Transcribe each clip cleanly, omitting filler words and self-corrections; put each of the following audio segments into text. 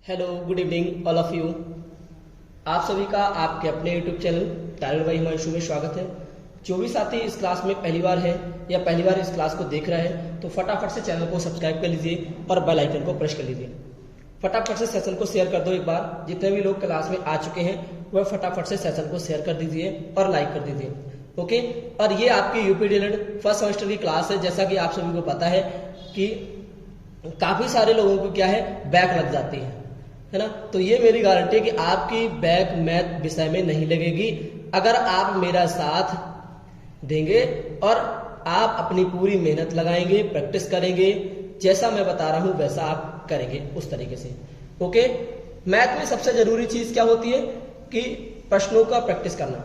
Hello good evening all of you. आप सभी का आपके अपने YouTube channel tailor by Himanshu में स्वागत है। जो भी साथी इस क्लास में पहली बार है या पहली बार इस क्लास को देख रहा है तो फटाफट से चैनल को सब्सक्राइब कर लीजिए और बेल आइकन को प्रेस कर लीजिए। फटाफट से सेशन को शेयर कर दो एक बार। जितने भी लोग क्लास में आ चुके हैं वह फटाफट से सेशन को शेयर कर दीजिए और लाइक कर दीजिए। ओके, और ये आपकी यूपी डीएलएड फर्स्ट सेमेस्टर की क्लास है। जैसा कि आप सभी को पता है कि काफी सारे लोगों को क्या है बैक लग जाती है ना। तो ये मेरी गारंटी है कि आपकी बैक मैथ विषय में नहीं लगेगी अगर आप मेरा साथ देंगे और आप अपनी पूरी मेहनत लगाएंगे, प्रैक्टिस करेंगे। जैसा मैं बता रहा हूं वैसा आप करेंगे उस तरीके से। ओके, मैथ में सबसे जरूरी चीज क्या होती है कि प्रश्नों का प्रैक्टिस करना।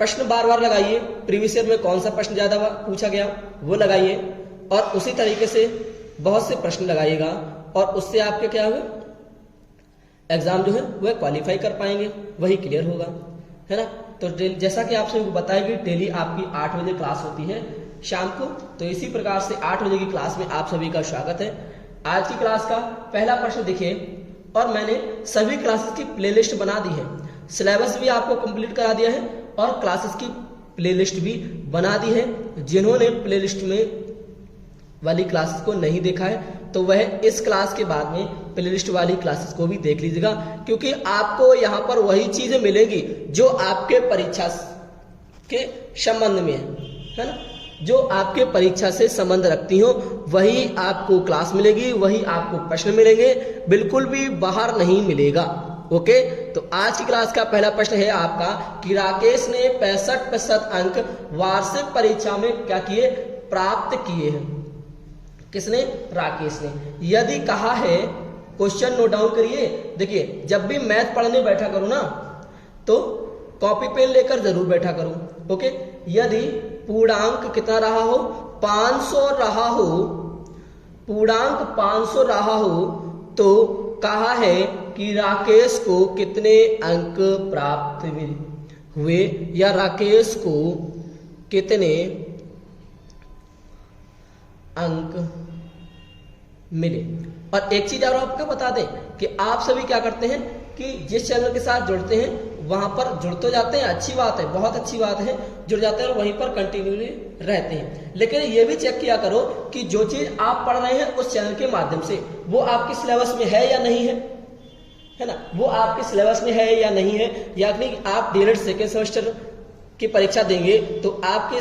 प्रश्न बार बार लगाइए। प्रीवियस ईयर में कौन सा प्रश्न ज्यादा पूछा गया वो लगाइए और उसी तरीके से बहुत से प्रश्न लगाइएगा और उससे आपके क्या होगा, एग्जाम जो है वह क्वालिफाई कर पाएंगे, वही क्लियर होगा, है ना। तो जैसा कि आप सभी को बताया कि डेली आपकी 8 बजे क्लास होती है शाम को, तो इसी प्रकार से 8 बजे की क्लास में आप सभी का स्वागत है। आज की क्लास का पहला प्रश्न देखिए, और मैंने सभी क्लासेस की प्लेलिस्ट बना दी है। सिलेबस भी आपको कंप्लीट करा दिया है और क्लासेस की प्लेलिस्ट भी बना दी है। जिन्होंने प्लेलिस्ट में वाली क्लासेस को नहीं देखा है तो वह इस क्लास के बाद में प्लेलिस्ट वाली क्लासेस को भी देख लीजिएगा, क्योंकि आपको यहाँ पर वही चीजें मिलेंगी जो आपके परीक्षा के संबंध में है ना। जो आपके परीक्षा से संबंध रखती हो वही आपको क्लास मिलेगी, वही आपको प्रश्न मिलेंगे, बिल्कुल भी बाहर नहीं मिलेगा। ओके, तो आज की क्लास का पहला प्रश्न है आपका कि राकेश ने 65% अंक वार्षिक परीक्षा में क्या किए, प्राप्त किए हैं। किसने, राकेश ने। यदि कहा है, क्वेश्चन नोट डाउन करिए। देखिए, जब भी मैथ पढ़ने बैठा करूं ना तो कॉपी पेन लेकर जरूर बैठा करूं। ओके, यदि पूर्णांक कितना रहा हो, 500 रहा हो, पूर्णांक 500 रहा हो तो कहा है कि राकेश को कितने अंक प्राप्त हुए या राकेश को कितने अंक मिले। और एक चीज और आपको बता दें कि आप सभी क्या करते हैं कि जिस चैनल के साथ जुड़ते हैं वहां पर जुड़ तो जाते हैं, अच्छी बात है, बहुत अच्छी बात है, जुड़ जाते हैं और वहीं पर कंटिन्यूली रहते हैं। लेकिन ये भी चेक किया करो कि जो चीज आप पढ़ रहे हैं उस चैनल के माध्यम से वो आपके सिलेबस में है या नहीं है ना। वो आपके सिलेबस में है या नहीं है। यानी आप डीएलएड सेकेंड सेमेस्टर की परीक्षा देंगे तो आपके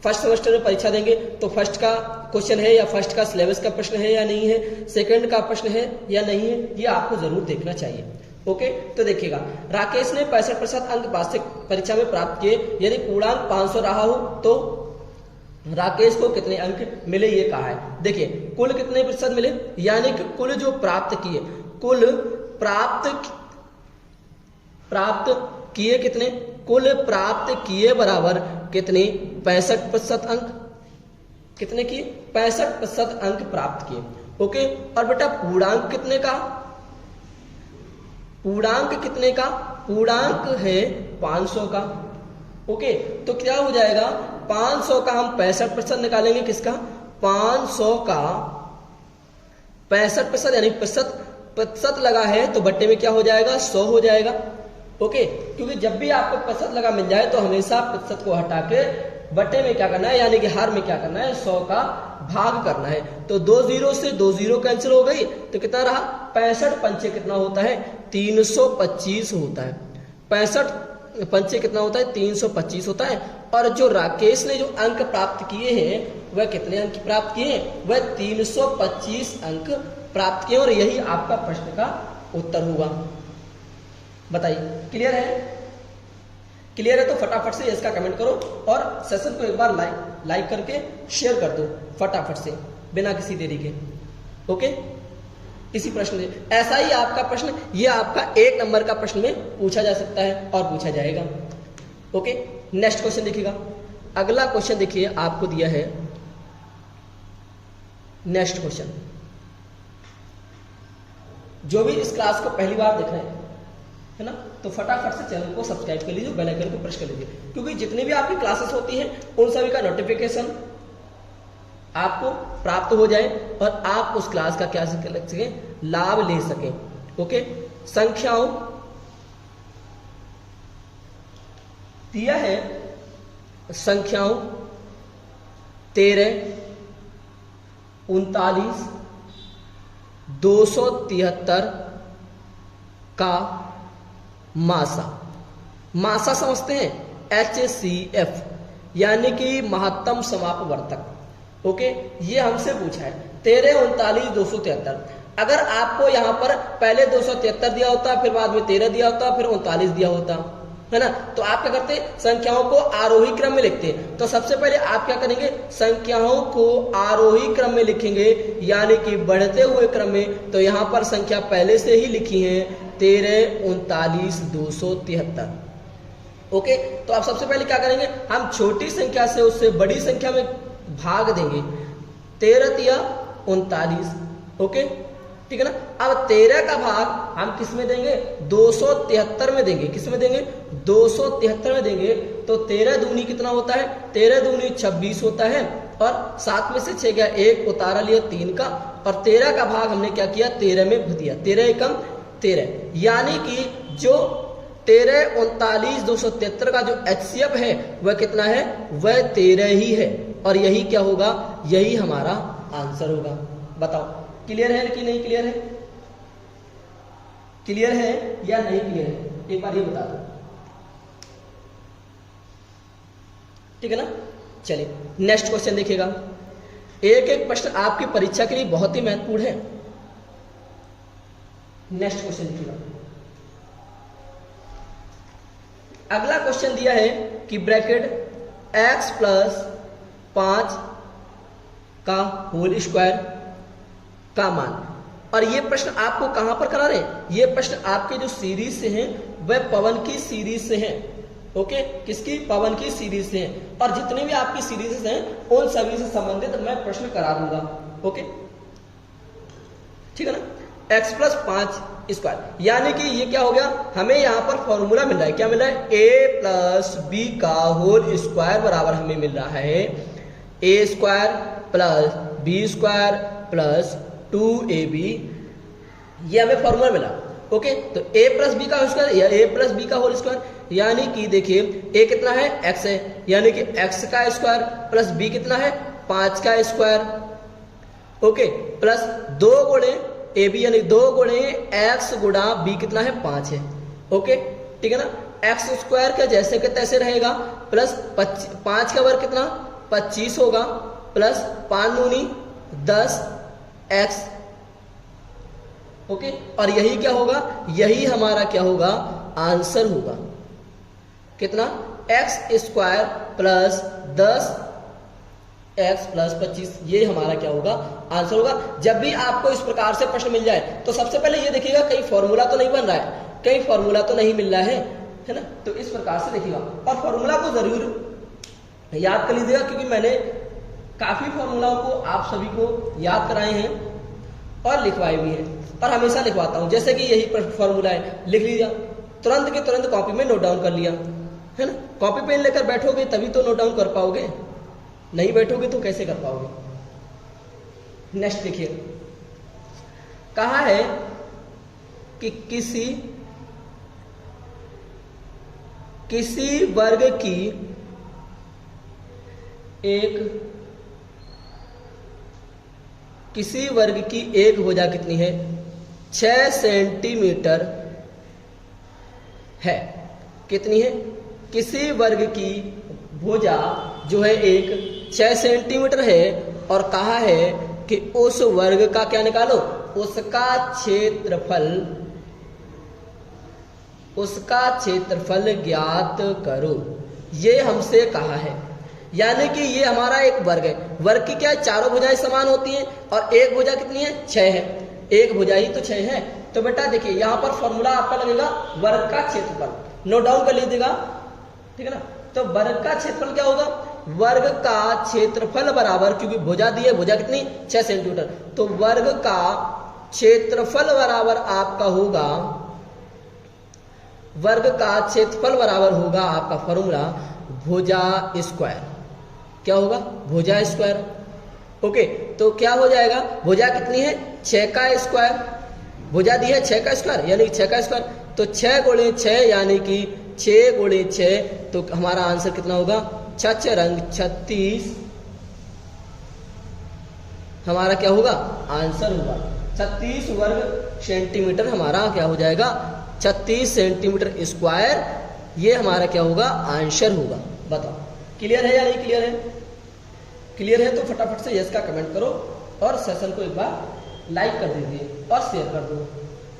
फर्स्ट सेमेस्टर में परीक्षा देंगे तो फर्स्ट का क्वेश्चन है या फर्स्ट का सिलेबस का प्रश्न है या नहीं है, सेकंड का प्रश्न है या नहीं है, ये आपको जरूर देखना चाहिए। ओके, तो देखिएगा, राकेश ने 65% अंक वार्षिक परीक्षा में प्राप्त किए। यदि पूर्णांक 500 रहा हो तो राकेश को कितने अंक मिले ये कहा है। देखिए, कुल कितने प्रतिशत मिले, यानी कि कुल जो प्राप्त किए, कुल प्राप्त किए कितने, कुल प्राप्त किए बराबर कितने, 65% अंक। कितने किए, 65% अंक प्राप्त किए। ओके, और बेटा पूर्णांक कितने का, पूर्णांक कितने का, पूर्णांक है 500 का। ओके, तो क्या हो जाएगा, 500 का हम 65% निकालेंगे, किसका, 500 का 65% यानी प्रतिशत लगा है तो बट्टे में क्या हो जाएगा, 100 हो जाएगा। ओके, क्योंकि जब भी आपको प्रतिशत लगा मिल जाए तो हमेशा प्रतिशत को हटा के बट्टे में क्या करना है, यानी कि हर में क्या करना है, 100 का भाग करना है। तो 2 जीरो से 2 जीरो कैंसिल हो गई तो कितना रहा, 65 पंचे कितना होता है, 325 होता है। 65 पंचे कितना होता है, 325 होता है। और जो राकेश ने जो अंक प्राप्त किए हैं वह कितने अंक प्राप्त किए हैं, वह 325 अंक प्राप्त किए। और यही आपका प्रश्न का उत्तर होगा। बताइए, क्लियर है? क्लियर है तो फटाफट से इसका कमेंट करो और सेशन को एक बार लाइक करके शेयर कर दो फटाफट से, बिना किसी देरी के। ओके, इसी प्रश्न से ऐसा ही आपका प्रश्न, ये आपका 1 नंबर का प्रश्न में पूछा जा सकता है और पूछा जाएगा। ओके, नेक्स्ट क्वेश्चन देखिएगा। अगला क्वेश्चन देखिए, आपको दिया है नेक्स्ट क्वेश्चन। जो भी इस क्लास को पहली बार देख रहे हैं है ना, तो फटाफट से चैनल को सब्सक्राइब कर लीजिए, बेल आइकन को प्रेस कर लीजिए, क्योंकि जितनी भी आपकी क्लासेस होती हैं उन सभी का नोटिफिकेशन आपको प्राप्त हो जाए और आप उस क्लास का क्या कर सकें, लाभ ले सकें। ओके, संख्याओं दिया है, संख्याओं 13, 39, 273 का मासा। मासा समझते हैं, HCF, यानी कि महत्तम समापवर्तक। ओके, ये हमसे पूछा है 13, 39, 273। अगर आपको यहां पर पहले 273 दिया होता, फिर बाद में 13 दिया होता, फिर 39 दिया होता, है ना, तो आप क्या करते, संख्याओं को आरोही क्रम में लिखते हैं। तो सबसे पहले आप क्या करेंगे, संख्याओं को आरोही क्रम में लिखेंगे, यानी कि बढ़ते हुए क्रम में। तो यहां पर संख्या पहले से ही लिखी है, 13, 39, 273। ओके, तो आप सबसे पहले क्या करेंगे, हम छोटी संख्या से उससे बड़ी संख्या में भाग देंगे, 13 तिया 39। ओके, ठीक है ना। अब 13 का भाग हम किस में देंगे, 273 में देंगे। किस में देंगे, 273 में देंगे। तो 13 दूनी कितना होता है, 13 दूनी 26 होता है, और 7 में से 6 गया, 1 उतारा लिया 3 का, और 13 का भाग हमने क्या किया, 13 में भर दिया, 13 एकम 13। यानी कि जो 13, 39, 273 का जो HCF है वह कितना है, वह 13 ही है, और यही क्या होगा, यही हमारा आंसर होगा। बताओ क्लियर है कि नहीं क्लियर है, क्लियर है या नहीं क्लियर है, एक बार ये बता दो, ठीक है ना। चलिए नेक्स्ट क्वेश्चन देखिएगा। एक एक प्रश्न आपकी परीक्षा के लिए बहुत ही महत्वपूर्ण है। नेक्स्ट क्वेश्चन देखिएगा। अगला क्वेश्चन दिया है कि ब्रैकेट x प्लस 5 का होल स्क्वायर का मान, और ये प्रश्न आपको कहां पर करा रहे हैं, ये प्रश्न आपके जो सीरीज से हैं वह पवन की सीरीज से हैं। ओके, किसकी, पवन की सीरीज से हैं, और जितने भी आपकी सीरीज हैं उन सभी से संबंधित मैं प्रश्न करा दूंगा। ओके, ठीक है ना। x प्लस 5 स्क्वायर, यानी कि ये क्या हो गया, हमें यहां पर फॉर्मूला मिल रहा है, क्या मिल रहा है, a प्लस बी का होल स्क्वायर बराबर हमें मिल रहा है a स्क्वायर plus B square plus 2ab, ये हमें फॉर्मूला मिला। ओके, तो a प्लस बी का स्क्वायर या a प्लस बी का होल स्क्वायर, यानी कि देखिए a कितना है, x है, यानी कि x का स्क्वायर प्लस b कितना है, 5 का स्क्वायर। ओके, प्लस 2 गुणे ab, यानी 2 गुणे x गुणा b कितना है, 5 है। ओके, ठीक है ना। x स्क्वायर का जैसे के तैसे रहेगा, प्लस 5 का वर्ग कितना, 25 होगा, प्लस 5 दूनी 10 x। ओके, और यही क्या होगा, यही हमारा क्या होगा, आंसर होगा। कितना, x square plus 10 x plus 25, ये हमारा क्या होगा, आंसर होगा। जब भी आपको इस प्रकार से प्रश्न मिल जाए तो सबसे पहले ये देखिएगा कहीं फॉर्मूला तो नहीं बन रहा है, कहीं फॉर्मूला तो नहीं मिल रहा है ना। तो इस प्रकार से देखिएगा, और फॉर्मूला को जरूर याद कर लीजिएगा, क्योंकि मैंने काफी फॉर्मूलाओं को आप सभी को याद कराए हैं और लिखवाए भी हैं, और हमेशा लिखवाता हूं। जैसे कि यही फॉर्मूला है, लिख लीजिए, तुरंत के तुरंत कॉपी में नोट डाउन कर लिया, है ना। कॉपी पेन लेकर बैठोगे तभी तो नोट डाउन कर पाओगे, नहीं बैठोगे तो कैसे कर पाओगे। नेक्स्ट देखिए, कहा है कि किसी वर्ग की एक भुजा कितनी है, 6 सेंटीमीटर है। कितनी है, किसी वर्ग की भुजा जो है एक 6 सेंटीमीटर है, और कहा है कि उस वर्ग का क्या निकालो, उसका क्षेत्रफल ज्ञात करो, ये हमसे कहा है। यानी कि ये हमारा एक वर्ग है, वर्ग की क्या है, चारों भुजाएं समान होती हैं, और एक भुजा कितनी है, 6 है, एक भुजा ही तो 6 है। तो बेटा देखिए यहां पर फॉर्मूला आपका लगेगा वर्ग का क्षेत्रफल, नोट डाउन कर लीजिएगा, ठीक है ना। तो वर्ग का क्षेत्रफल क्या होगा, वर्ग का क्षेत्रफल बराबर, क्योंकि भुजा दी है, भुजा कितनी, 6 सेंटीमीटर, तो वर्ग का क्षेत्रफल बराबर आपका होगा, वर्ग का क्षेत्रफल बराबर होगा आपका फॉर्मूला भुजा स्क्वायर। क्या होगा, भुजा स्क्वायर। ओके, तो क्या हो जाएगा, भुजा कितनी है 6 का स्क्वायर, भुजा दी है 6 का स्क्वायर यानी 6 का स्क्वायर, तो 6 गुणे 6 यानी कि 6 गुणे 6, तो हमारा आंसर कितना होगा 6 रंग 36, हमारा क्या होगा आंसर होगा 36 वर्ग सेंटीमीटर, हमारा क्या हो जाएगा 36 सेंटीमीटर स्क्वायर, ये हमारा क्या होगा आंसर होगा। बताओ क्लियर है या नहीं क्लियर है? क्लियर है तो फटाफट से यस का कमेंट करो और सेशन को एक बार लाइक कर दीजिए और शेयर कर दो,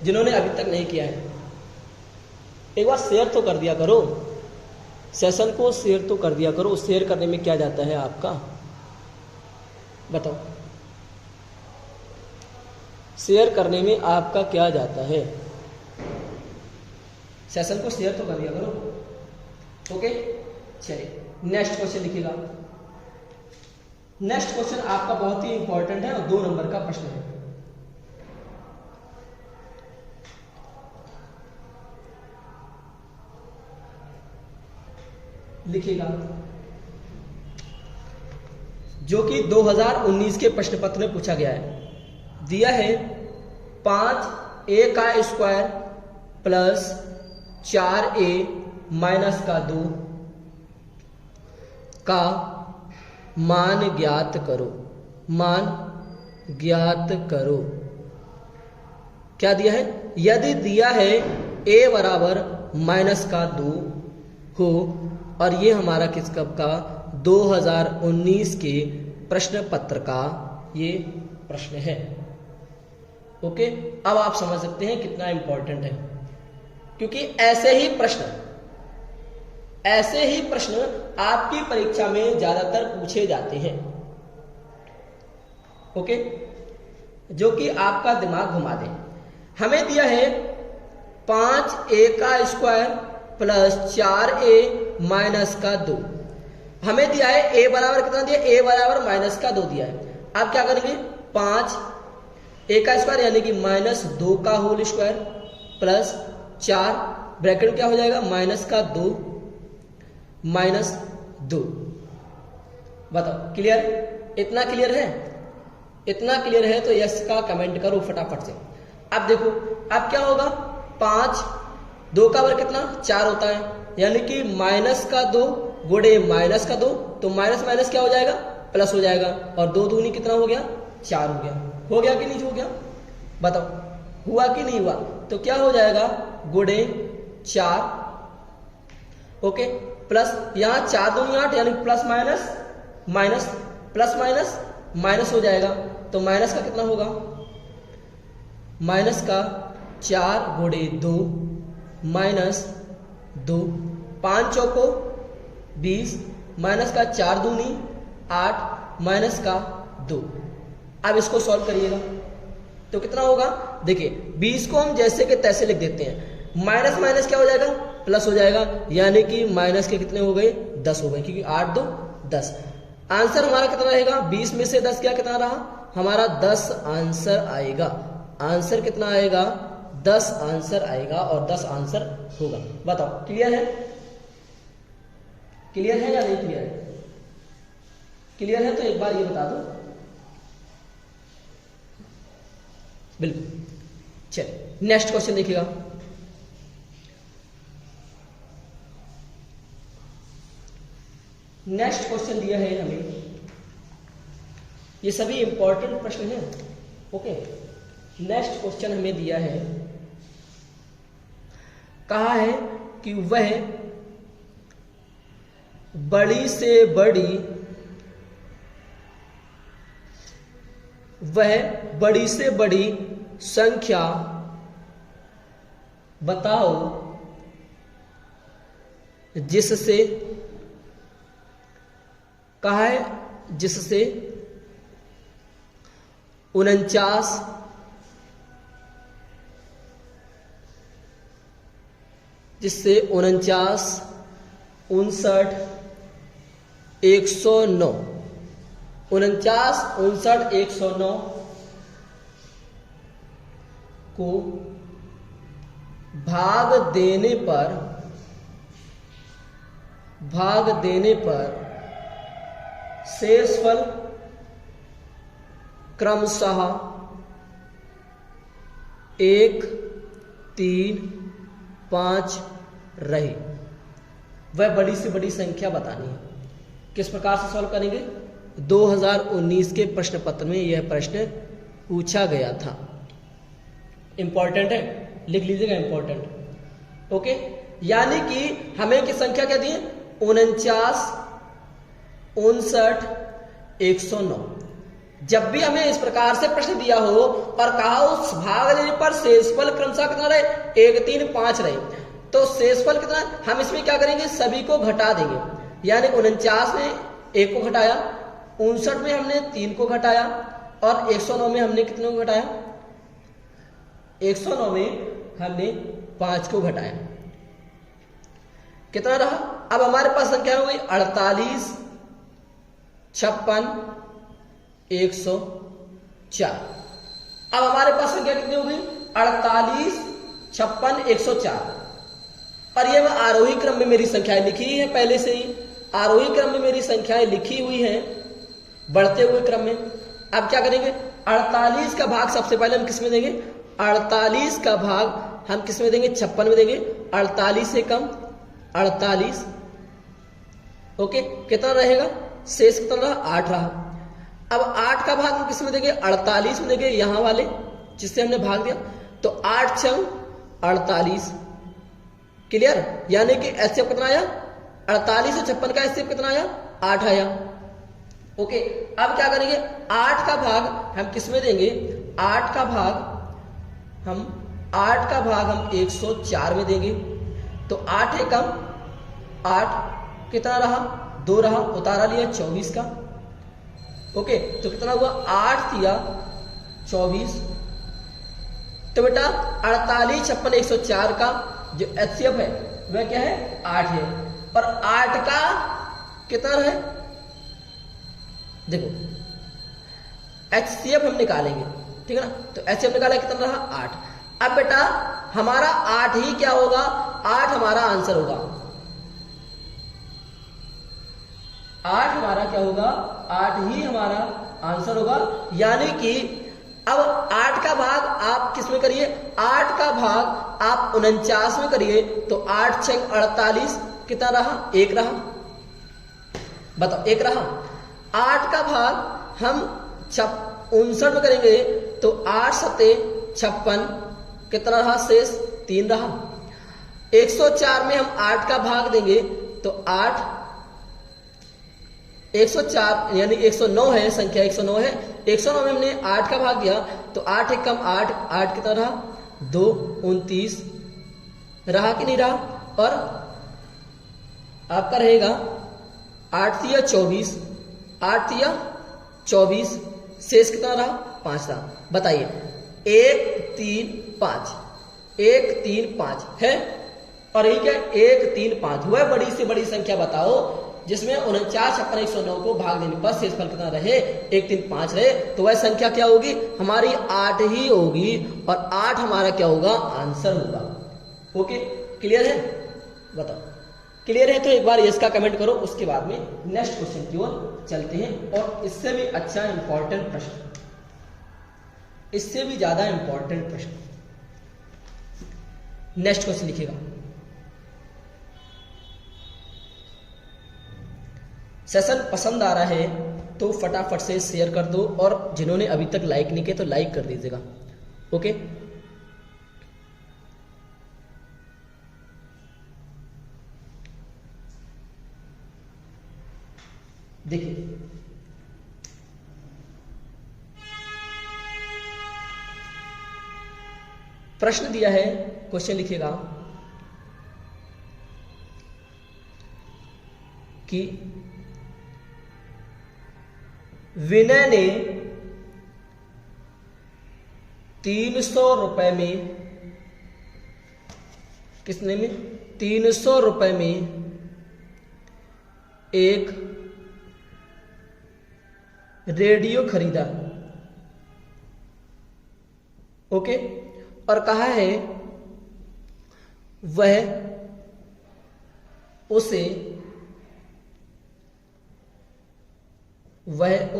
जिन्होंने अभी तक नहीं किया है एक बार शेयर तो कर दिया करो, सेशन को शेयर तो कर दिया करो। शेयर करने में क्या जाता है आपका, बताओ शेयर करने में आपका क्या जाता है, सेशन को शेयर तो कर दिया करो। ओके चलिए नेक्स्ट क्वेश्चन लिखिएगा। नेक्स्ट क्वेश्चन आपका बहुत ही इंपॉर्टेंट है और 2 नंबर का प्रश्न है। लिखिएगा, जो कि 2019 के प्रश्न पत्र में पूछा गया है। दिया है 5a का स्क्वायर प्लस 4a माइनस का 2 का मान ज्ञात करो, मान ज्ञात करो। क्या दिया है, यदि दिया है a बराबर माइनस का 2 हो, और ये हमारा किस कब का 2019 के प्रश्न पत्र का ये प्रश्न है। ओके, अब आप समझ सकते हैं कितना इंपॉर्टेंट है, क्योंकि ऐसे ही प्रश्न आपकी परीक्षा में ज्यादातर पूछे जाते हैं। ओके, जो कि आपका दिमाग घुमा दे। हमें दिया है 5a का स्क्वायर प्लस 4a माइनस का 2, हमें दिया है a बराबर कितना दिया, a बराबर माइनस का 2 दिया है। आप क्या करेंगे, 5a का स्क्वायर यानी कि माइनस 2 का होल स्क्वायर प्लस 4 ब्रैकेट में क्या हो जाएगा माइनस का 2 माइनस 2। बताओ क्लियर, इतना क्लियर है? इतना क्लियर है तो यस का कमेंट करो फटाफट से। अब देखो अब क्या होगा, 5 2 का वर्ग कितना 4 होता है, यानी कि माइनस का 2 गुणे माइनस का 2, तो माइनस माइनस क्या हो जाएगा प्लस हो जाएगा, और 2 दूनी कितना हो गया 4 हो गया। हो गया कि नहीं हो गया, बताओ हुआ कि नहीं हुआ? तो क्या हो जाएगा गुणे 4, ओके, प्लस यहाँ 4 दूनी 8 यानी plus minus minus plus minus minus हो जाएगा, तो माइनस का कितना होगा, माइनस का 4 गुणे 2 माइनस 2, 5 चौको 20 माइनस का 4 दूनी 8 माइनस का 2। अब इसको सॉल्व करिएगा तो कितना होगा, देखिए 20 को हम जैसे के तैसे लिख देते हैं, माइनस माइनस क्या हो जाएगा प्लस हो जाएगा, यानी कि माइनस के कितने हो गए 10 हो गए, क्योंकि 8 2 10। आंसर हमारा कितना रहेगा, 20 में से 10 क्या कितना रहा हमारा 10 आंसर आएगा। आंसर कितना आएगा 10 आंसर आएगा और 10 आंसर होगा। बताओ क्लियर है, क्लियर है या नहीं क्लियर है? क्लियर है तो एक बार ये बता दो। बिल्कुल, चलिए नेक्स्ट क्वेश्चन देखिएगा। नेक्स्ट क्वेश्चन दिया है हमें, ये सभी इंपॉर्टेंट प्रश्न हैं। ओके, नेक्स्ट क्वेश्चन हमें दिया है, कहा है कि वह बड़ी से बड़ी संख्या बताओ जिससे, कहा है जिससे 49 जिससे 49 59 109 49 59 109 को भाग देने पर शेषफल क्रमशः 1, 3, 5 रहे। वह बड़ी से बड़ी संख्या बतानी है। किस प्रकार से सॉल्व करेंगे? 2019 के प्रश्न पत्र में यह प्रश्न पूछा गया था। इंपॉर्टेंट है, लिख लीजिएगा इंपॉर्टेंट। ओके, यानी कि हमें की संख्या क्या दी है? 49, 59, 109। जब भी हमें इस प्रकार से प्रश्न दिया हो और कहा उस भाग लेने पर शेषफल क्रमशः कितना रहे? 1, 3, 5 रहे, तो शेषफल कितना? हम इसमें क्या करेंगे? सभी को घटा देंगे। यानी 49 में 1 को घटाया, 59 में हमने 3 को घटाया और 109 में हमने कितने को घटाया? 109 में हमने 5 को घटाया। कितना रहा? अब हमारे पास संख्या हो गई 48, 56, 104। अब हमारे पास संख्या कितनी हो गई? 48, 56, 104। और ये मैं आरोही क्रम में मेरी संख्याएं लिखी है पहले से ही। आरोही क्रम में मेरी संख्याएं लिखी हुई हैं, बढ़ते हुए क्रम में। अब क्या करेंगे? 48 का भाग सबसे पहले हम किस में देंगे? 48 का भाग हम किस में देंगे? 56 में देंगे। 48 से कम 48। ओके, कितना रहेगा? शेष कितना रहा? 8 रहा। अब 8 का भाग हम किस में देंगे? 48 में देंगे, यहां वाले जिससे हमने भाग दिया। तो 8 छंग 48। क्लियर? यानी कि एचसीएफ कितना आया? 48 से 56 का एचसीएफ कितना आया? 8 आया। ओके, अब क्या करेंगे? 8 का भाग हम किस में देंगे? 8 का भाग हम 104 में देंगे। तो 8 एकम 8, कितना रहा? 2 रहा, उतारा लिया 24 का। ओके, तो कितना हुआ? 8 दिया 24। तो बेटा 48, 56, 104 का जो एचसीएफ है वह क्या है? 8 है। और 8 का कितना है? देखो एचसीएफ हम निकालेंगे, ठीक है ना? तो एचसीएफ निकाला, कितना रहा? 8। अब बेटा हमारा 8 ही क्या होगा? 8 हमारा आंसर होगा। 8 हमारा क्या होगा? 8 ही हमारा आंसर होगा। यानी कि अब 8 का भाग आप किस में करिए? 8 का भाग आप 49 में करिए। तो 8 छंग 48, कितना रहा? 1 रहा। बताओ, 1 रहा। 8 का भाग हम 59 में करेंगे तो 8 सते 56, कितना रहा? शेष 3 रहा। 104 में हम 8 का भाग देंगे तो 8, 104 यानी 109 है, संख्या 109 है। 109 में हमने 8 का भाग दिया तो 8 एकम 8, 8 कितना रहा? 2, 29 रहा कि नहीं रहा? और आपका रहेगा 8 दिया 24, 8 दिया 24, शेष कितना रहा? 5 रहा। बताइए, 1, 3, 5, 1, 3, 5 है। और यही क्या? 1, 3, 5। वह बड़ी से बड़ी संख्या बताओ जिसमें 49, 56, 109 को भाग देने पर शेषफल कितना रहे? 1, 3, 5 रहे। तो वह संख्या क्या होगी? हमारी 8 ही होगी। और 8 हमारा क्या होगा? आंसर होगा। ओके, क्लियर है? बताओ, क्लियर है? तो एक बार इसका कमेंट करो, उसके बाद में नेक्स्ट क्वेश्चन की ओर चलते हैं। और इससे भी अच्छा इंपॉर्टेंट प्रश्न, इससे भी ज्यादा इंपॉर्टेंट प्रश्न, नेक्स्ट क्वेश्चन लिखिएगा। सेशन पसंद आ रहा है तो फटाफट से शेयर कर दो, और जिन्होंने अभी तक लाइक नहीं किया तो लाइक कर दीजिएगा। ओके, देखिए प्रश्न दिया है, क्वेश्चन लिखिएगा कि विनय ने 300 रुपए में, किसने में? 300 रुपए में एक रेडियो खरीदा। ओके, और कहा है वह उसे 1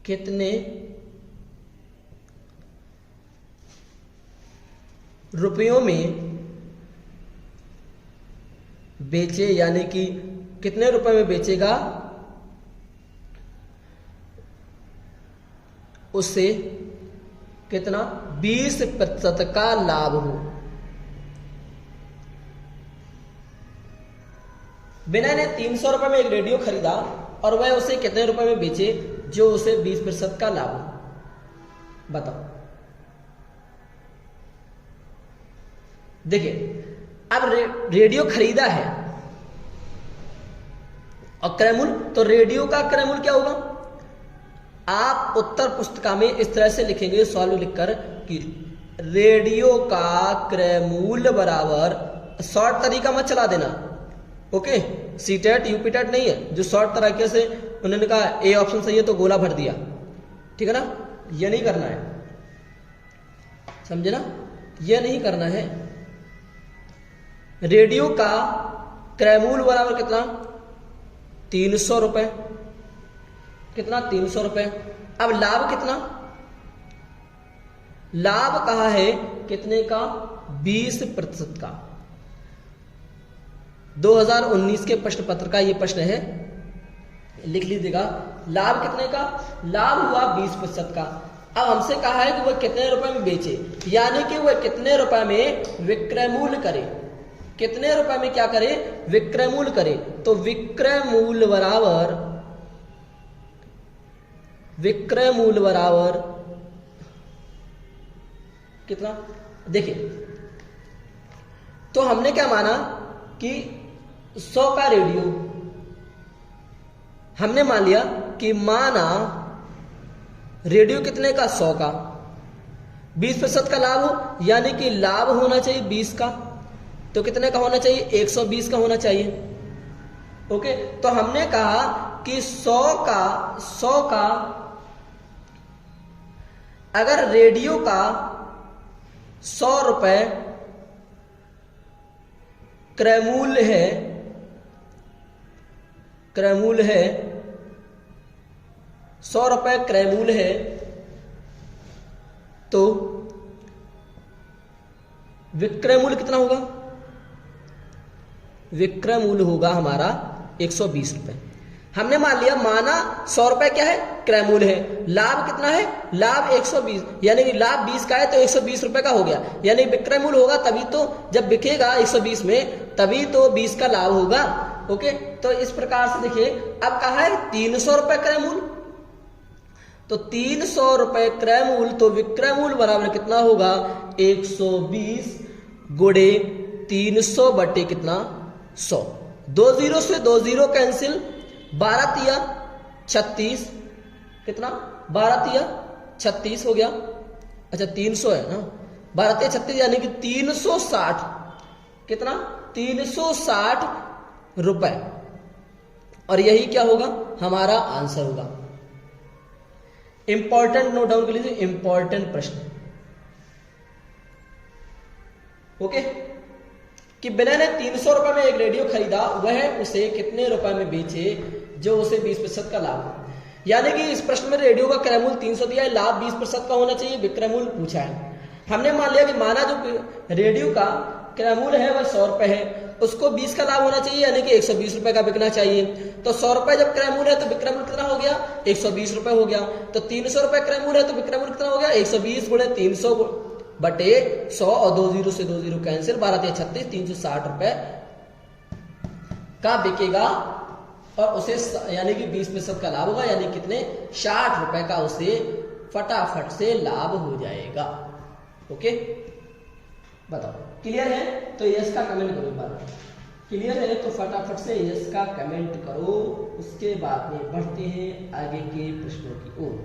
कितने रुपयों में बेचे, यानी कि कितने रुपए में बेचेगा उससे कितना 20% का लाभ हो। विनय ने 300 रुपए में एक रेडियो खरीदा और वह उसे कितने रुपए में बेचे जो उसे 20% का लाभ हो। बताओ। देखिए, अब रेडियो खरीदा है और क्रय मूल्य, तो रेडियो का क्रय मूल्य क्या होगा? आप उत्तर पुस्तिका में इस तरह से लिखेंगे सॉल्व लिखकर कि रेडियो का क्रय मूल्य बराबर, शॉर्ट तरीका मत चला देना, ओके, सीटेट यूपीटेट नहीं है, जो शॉर्ट तरीके से उन्होंने कहा ए ऑप्शन सही है तो गोला भर दिया, ठीक है ना, ये नहीं करना है, समझे ना, ये नहीं करना है। रेडियो का क्रय मूल्य बराबर कितना? 300 रुपए, कितना? 300 रुपए। अब लाभ कितना? लाभ कहा है कितने का? 20% का। 2019 के प्रश्न पत्र का यह प्रश्न है, लिख लीजिएगा। लाभ कितने का? लाभ हुआ 20% का। अब हमसे कहा है कि वह कितने रुपए में बेचे, यानी कि वह कितने रुपए में विक्रय मूल्य करे, कितने रुपए में क्या करे? विक्रय मूल्य करे। तो विक्रय मूल्य बराबर कितना? देखिए, तो हमने क्या माना कि 100 का रेडियो, हमने मान लिया कि माना रेडियो कितने का? 100 का, 20% का लाभ हो, यानी कि लाभ होना चाहिए 20 का, तो कितने का होना चाहिए? 120 का होना चाहिए, ओके। तो हमने कहा कि 100 का अगर रेडियो का 100 रुपए क्रय मूल्य है, 100 रुपए क्रय मूल्य है, तो विक्रय मूल्य कितना होगा? विक्रय मूल्य होगा हमारा 120 रुपए। हमने मान लिया, माना 100 रुपए क्या है? क्रय मूल्य है। लाभ कितना है? लाभ 120, यानी कि लाभ 20 का है तो 120 रुपए का हो गया, यानी विक्रय मूल्य होगा तभी तो, जब बिकेगा 120 में तभी तो 20 का लाभ होगा, ओके। तो इस प्रकार से देखिए, अब कहा है 300 रुपए क्रय मूल्य, तो 300 रुपए क्रय मूल्य, तो विक्रय मूल्य बराबर कितना होगा? 120 गुणे 300 बटे कितना? 100। 2 0 से 2 0 कैंसिल, 12 तिया 36, कितना? 12 तिया 36 हो गया। अच्छा 300 है ना, 12 तिया 36, यानी कि 360, कितना? 360 रुपए, और यही क्या होगा? हमारा आंसर होगा। इंपॉर्टेंट नोट डाउन कर लीजिए, इंपॉर्टेंट प्रश्न, ओके। कि विनय ने 300 रुपए में एक रेडियो खरीदा, वह उसे कितने रुपए में बेचे जो उसे 20% का लाभ हो। यानी कि इस प्रश्न में रेडियो का क्रय मूल्य 300 दिया है, लाभ 20% का होना चाहिए, विक्रय मूल्य पूछा है। हमने मान लिया कि माना जो रेडियो का क्रय मूल्य है वह 100 रुपए है, उसको 20 का लाभ होना चाहिए, यानी कि 120 रुपए का बिकना चाहिए। तो 100 रुपए जब क्रय मूल्य है तो विक्रय मूल्य कितना हो गया? 120 रुपए हो गया। तो 300 रुपए क्रय मूल्य है तो विक्रय मूल्य कितना हो गया? 120 गुणे 300 बटे 100, और 2 0 से 2 0 कैंसिल, 12 तिया 36, 360 रुपए का बिकेगा, और उसे यानी कि 20% का लाभ होगा, यानी कितने? 60 रुपए का उसे फटाफट से लाभ हो जाएगा, ओके। बताओ, क्लियर है? तो यस का कमेंट करो एक बार। क्लियर है तो फटाफट से यस का कमेंट करो, उसके बाद में बढ़ते हैं आगे के प्रश्नों की ओर,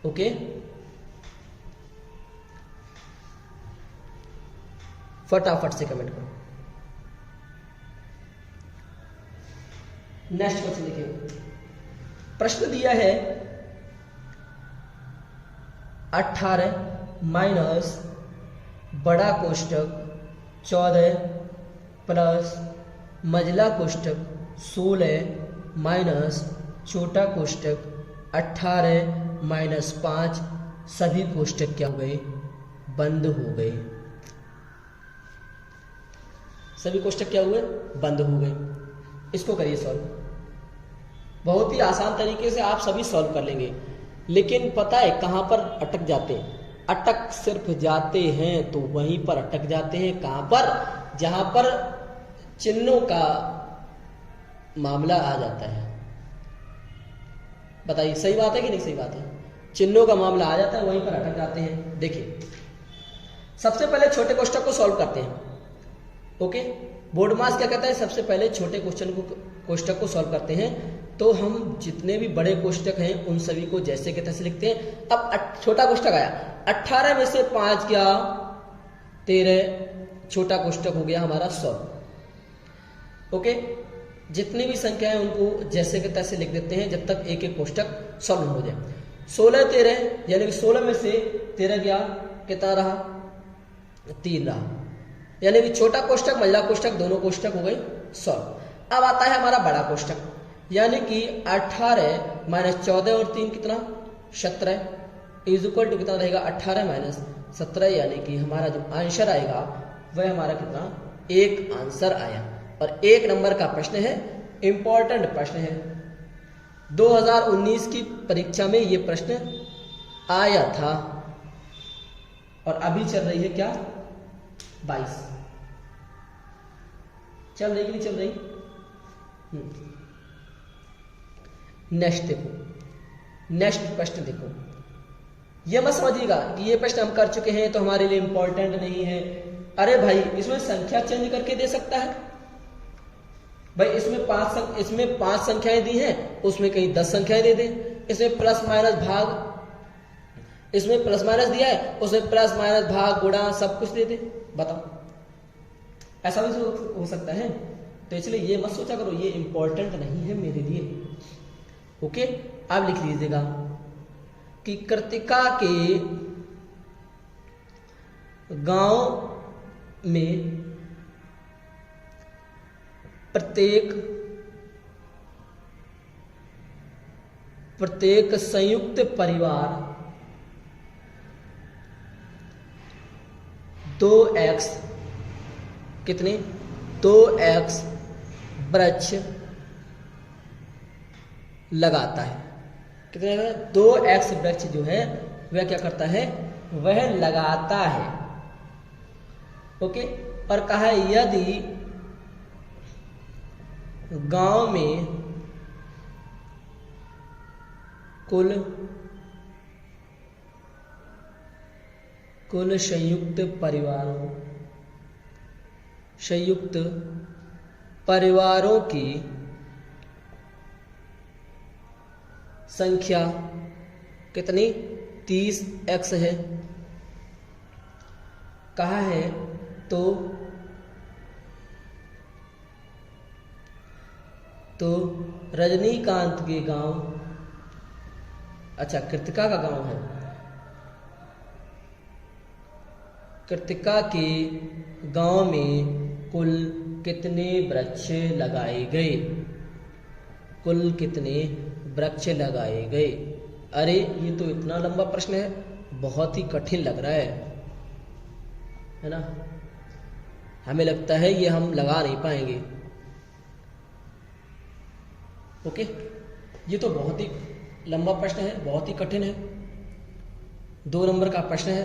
ओके। फटाफट से कमेंट करो। नेक्स्ट क्वेश्चन देखिए, प्रश्न दिया है 18 माइनस बड़ा कोष्टक 14 प्लस मझला कोष्टक 16 माइनस छोटा कोष्टक 18 माइनस 5, सभी कोष्टक क्या हो गए, बंद हो गए। सभी कोष्टक क्या हुए, बंद हो गए। इसको करिए सॉल्व। बहुत ही आसान तरीके से आप सभी सॉल्व कर लेंगे, लेकिन पता है कहां पर अटक जाते हैं? अटक सिर्फ जाते हैं तो वहीं पर अटक जाते हैं। कहां पर? जहां पर चिन्हों का मामला आ जाता है। बताइए सही बात है कि नहीं सही बात है? चिन्हों का मामला आ जाता है, वहीं पर अटक जाते हैं। देखिए सबसे पहले छोटे कोष्टक को सॉल्व करते हैं। ओके, बोर्ड मास क्या कहता है? सबसे पहले छोटे कोष्टक को सॉल्व करते हैं। तो हम जितने भी बड़े कोष्टक हैं उन सभी को जैसे के तैसे लिखते हैं। अब छोटा कोष्टक आया, 18 में से 5 गया 13, छोटा कोष्टक हो गया हमारा 100। ओके, जितनी भी संख्या है उनको जैसे के तैसे लिख देते हैं जब तक एक एक कोष्टक सॉल्व हो जाए। 16 13 यानी कि 16 में से 13 गया, कितना रहा? 3 रहा। यानी कि छोटा कोष्टक महिला कोष्टक दोनों कोष्टक हो गए सॉल्व। अब आता है हमारा बड़ा कोष्टक, यानी कि 18 माइनस 14 और 3 कितना? 17 इज इक्वल टू कितना रहेगा? 18 माइनस 17, यानी कि हमारा जो आंसर आएगा वह हमारा कितना? 1 आंसर आया। और 1 नंबर का प्रश्न है, इंपॉर्टेंट प्रश्न है। 2019 की परीक्षा में यह प्रश्न आया था और अभी चल रही है क्या? 22 चल रही कि नहीं चल रही? नेक्स्ट देखो, नेक्स्ट प्रश्न देखो। ये मत समझिएगा कि ये प्रश्न हम कर चुके हैं तो हमारे लिए इंपॉर्टेंट नहीं है। अरे भाई इसमें संख्या चेंज करके दे सकता है भाई। इसमें 5 संख्याएं दी हैं, उसमें कहीं 10 संख्याएं दे दे। इसमें प्लस माइनस भाग, इसमें प्लस माइनस दिया है, उसमें प्लस माइनस भाग गुणा सब कुछ दे दे। बताओ ऐसा भी हो सकता है? तो इसलिए ये मत सोचा करो, ये इंपॉर्टेंट नहीं है मेरे लिए। ओके, आप लिख लीजिएगा कि कृतिका के गांव में प्रत्येक संयुक्त परिवार 2x कितने? 2x वृक्ष लगाता है। कितने? 2x वृक्ष जो है वह क्या करता है? वह लगाता है। ओके, और कहा है यदि गांव में कुल संयुक्त परिवारों की संख्या कितनी? 30x है। कहा है तो रजनीकांत के गांव, अच्छा कृतिका का गांव है, कृतिका के गांव में कुल कितने वृक्ष लगाए गए? कुल कितने वृक्ष लगाए गए? अरे ये तो इतना लंबा प्रश्न है, बहुत ही कठिन लग रहा है ना? हमें लगता है ये हम लगा नहीं पाएंगे। ओके, ये तो बहुत ही लंबा प्रश्न है, बहुत ही कठिन है। 2 नंबर का प्रश्न है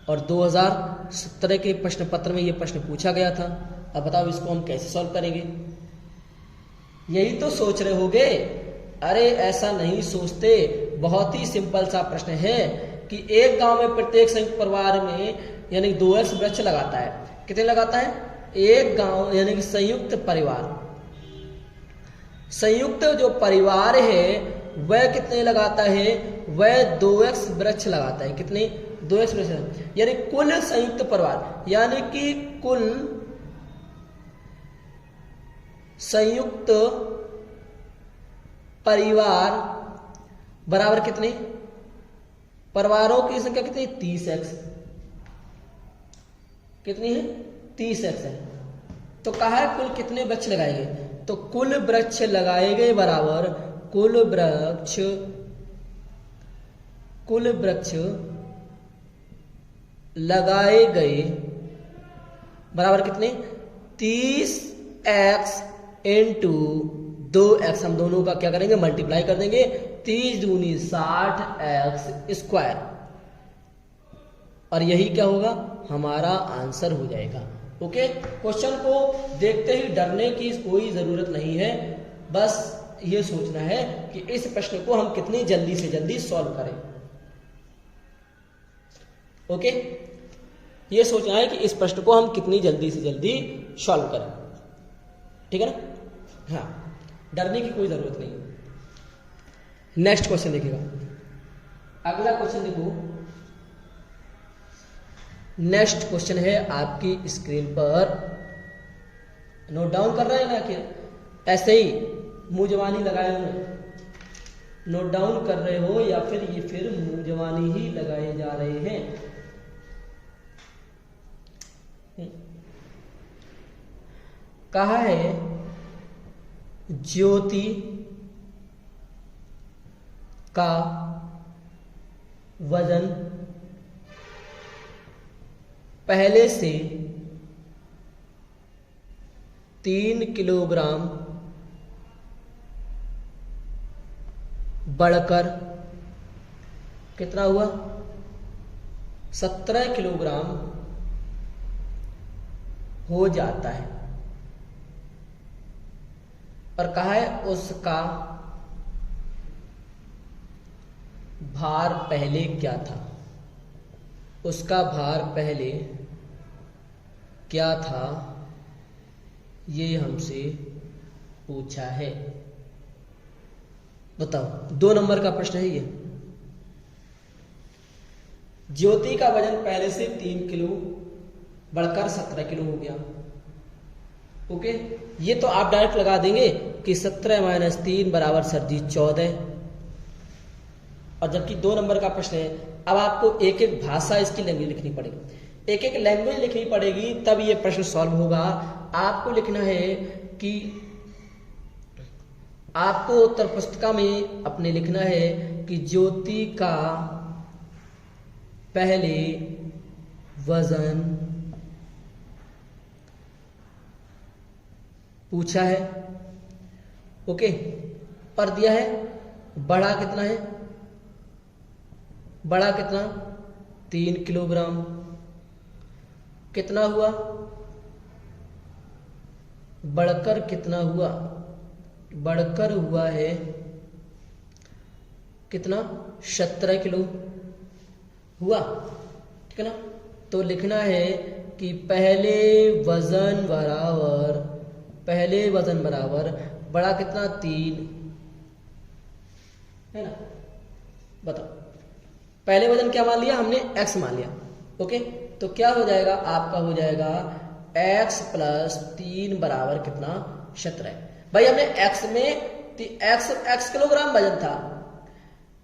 और 2017 के प्रश्न पत्र में ये प्रश्न पूछा गया था। अब बताओ इसको हम कैसे सॉल्व करेंगे? यही तो सोच रहे होगे। अरे ऐसा नहीं सोचते, बहुत ही सिंपल सा प्रश्न है कि एक गांव में प्रत्येक संयुक्त परिवार में यानी 2x वृक्ष लगाता है। कितने लगाता है? एक गांव यानी कि संयुक्त जो परिवार है वह कितने लगाता है? वह 2x वृक्ष लगाता है। कितने? 2x वृक्ष, यानी कुल संयुक्त परिवार, यानी कि कुल संयुक्त परिवार बराबर कितने? परिवारों की संख्या कितनी? 30x। कितनी है? 30x है। तो कहा है कुल कितने वृक्ष लगाए गए? तो कुल वृक्ष लगाए गए बराबर कुल वृक्ष लगाए गए बराबर कितने 30x इंटू 2x, हम दोनों का क्या करेंगे मल्टीप्लाई कर देंगे, 30 दूनी 60x स्क्वायर, और यही क्या होगा हमारा आंसर हो जाएगा। ओके, क्वेश्चन को देखते ही डरने की कोई जरूरत नहीं है, बस ये सोचना है कि इस प्रश्न को हम कितनी जल्दी से जल्दी सॉल्व करें। ओके, ये सोचना है कि इस प्रश्न को हम कितनी जल्दी से जल्दी सॉल्व करें, ठीक है ना। हाँ, डरने की कोई जरूरत नहीं है। नेक्स्ट क्वेश्चन देखिएगा, अगला क्वेश्चन देखो। नेक्स्ट क्वेश्चन है आपकी स्क्रीन पर, नोट डाउन कर रहे हैं ना, कि ऐसे ही मुंह जवानी लगाए हुए नोट डाउन कर रहे हो, या फिर ये फिर मुंह जवानी ही लगाए जा रहे हैं। कहा है ज्योति का वजन पहले से 3 किलोग्राम बढ़कर कितना हुआ 17 किलोग्राम हो जाता है, और कहा है उसका भार पहले क्या था, उसका भार पहले क्या था, ये हमसे पूछा है। बताओ, 2 नंबर का प्रश्न है ये। ज्योति का वजन पहले से 3 किलो बढ़कर 17 किलो हो गया। ओके, ये तो आप डायरेक्ट लगा देंगे कि 17 माइनस 3 बराबर सर जी 14, और जबकि 2 नंबर का प्रश्न है। अब आपको एक एक भाषा इसकी लैंग्वेज लिखनी पड़ेगी, एक एक लैंग्वेज लिखनी पड़ेगी, तब ये प्रश्न सॉल्व होगा। आपको लिखना है कि आपको उत्तर पुस्तिका में अपने लिखना है कि ज्योति का पहले वजन पूछा है। ओके, और दिया है बड़ा कितना है, बड़ा कितना 3 किलोग्राम, कितना हुआ बढ़कर कितना हुआ, बढ़कर हुआ है कितना 17 किलो हुआ, ठीक है ना। तो लिखना है कि पहले वजन बराबर बड़ा कितना 3 है ना। बताओ, पहले वजन क्या मान लिया हमने, x मान लिया। ओके, तो क्या हो जाएगा आपका, हो जाएगा x प्लस 3 बराबर कितना 17। भाई हमने x में x किलोग्राम वजन था,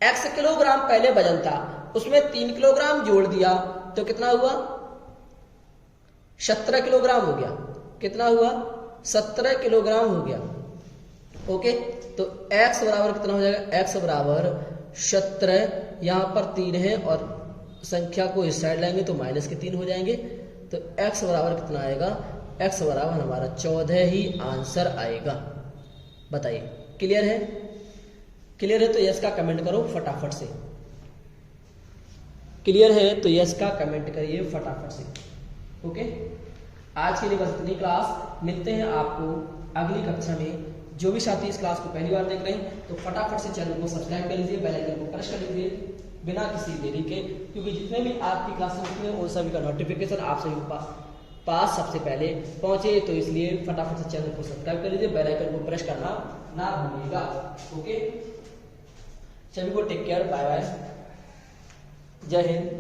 x किलोग्राम पहले वजन था, उसमें 3 किलोग्राम जोड़ दिया तो कितना हुआ 17 किलोग्राम हो गया। कितना हुआ 17 किलोग्राम हो गया। ओके, तो x बराबर कितना हो जाएगा, x बराबर 17, यहां पर 3 है और संख्या को इस साइड लाएंगे तो माइनस के 3 हो जाएंगे, तो x बराबर कितना आएगा, x बराबर हमारा 14 ही आंसर आएगा। बताइए, क्लियर है? क्लियर है तो यस का कमेंट करो फटाफट से। क्लियर है तो यस का कमेंट करिए फटाफट से। ओके, आज के लिए बस इतनी क्लास, मिलते हैं आपको अगली कक्षा में। जो भी साथी इस क्लास को पहली बार देख रहे हैं तो फटाफट से चैनल को सब्सक्राइब कर लीजिए, बेल आइकन को प्रेस कर लीजिए बिना किसी देरी के, क्योंकि जितने भी आपकी क्लासेस होती हैं उन सभी का नोटिफिकेशन आप सभी पास सबसे पहले पहुंचे, तो इसलिए फटाफट से चैनल को सब्सक्राइब कर लीजिए, बेल आइकन को प्रेस करना ना भूलिएगा। ओके, सभी को टेक केयर, बाय बाय, जय हिंद,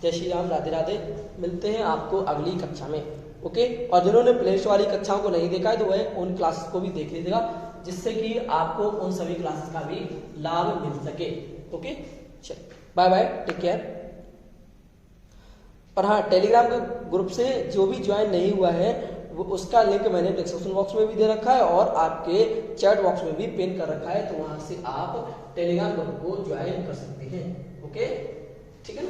जय श्री राम, राधे राधे। मिलते हैं आपको अगली कक्षा में। ओके, और जिन्होंने प्लेलिस्ट वाली कक्षाओं को नहीं देखा है तो वह उन क्लासेस को भी देख लीजिएगा, जिससे कि आपको उन सभी क्लासेस का भी लाभ मिल सके। ओके, चलिए बाय बाय, टेक केयर। और हाँ, टेलीग्राम के ग्रुप से जो भी ज्वाइन नहीं हुआ है वो उसका लिंक मैंने डिस्क्रिप्शन बॉक्स में भी दे रखा है और आपके चैट बॉक्स में भी पिन कर रखा है, तो वहां से आप टेलीग्राम ग्रुप को ज्वाइन कर सकते हैं। ओके, ठीक है ना।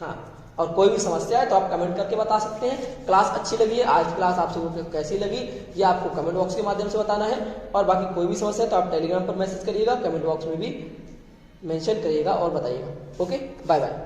हाँ, और कोई भी समस्या है तो आप कमेंट करके बता सकते हैं। क्लास अच्छी लगी है, आज क्लास आप सबको कैसी लगी ये आपको कमेंट बॉक्स के माध्यम से बताना है। और बाकी कोई भी समस्या है तो आप टेलीग्राम पर मैसेज करिएगा, कमेंट बॉक्स में भी मेंशन करिएगा और बताइएगा। Okay, bye bye.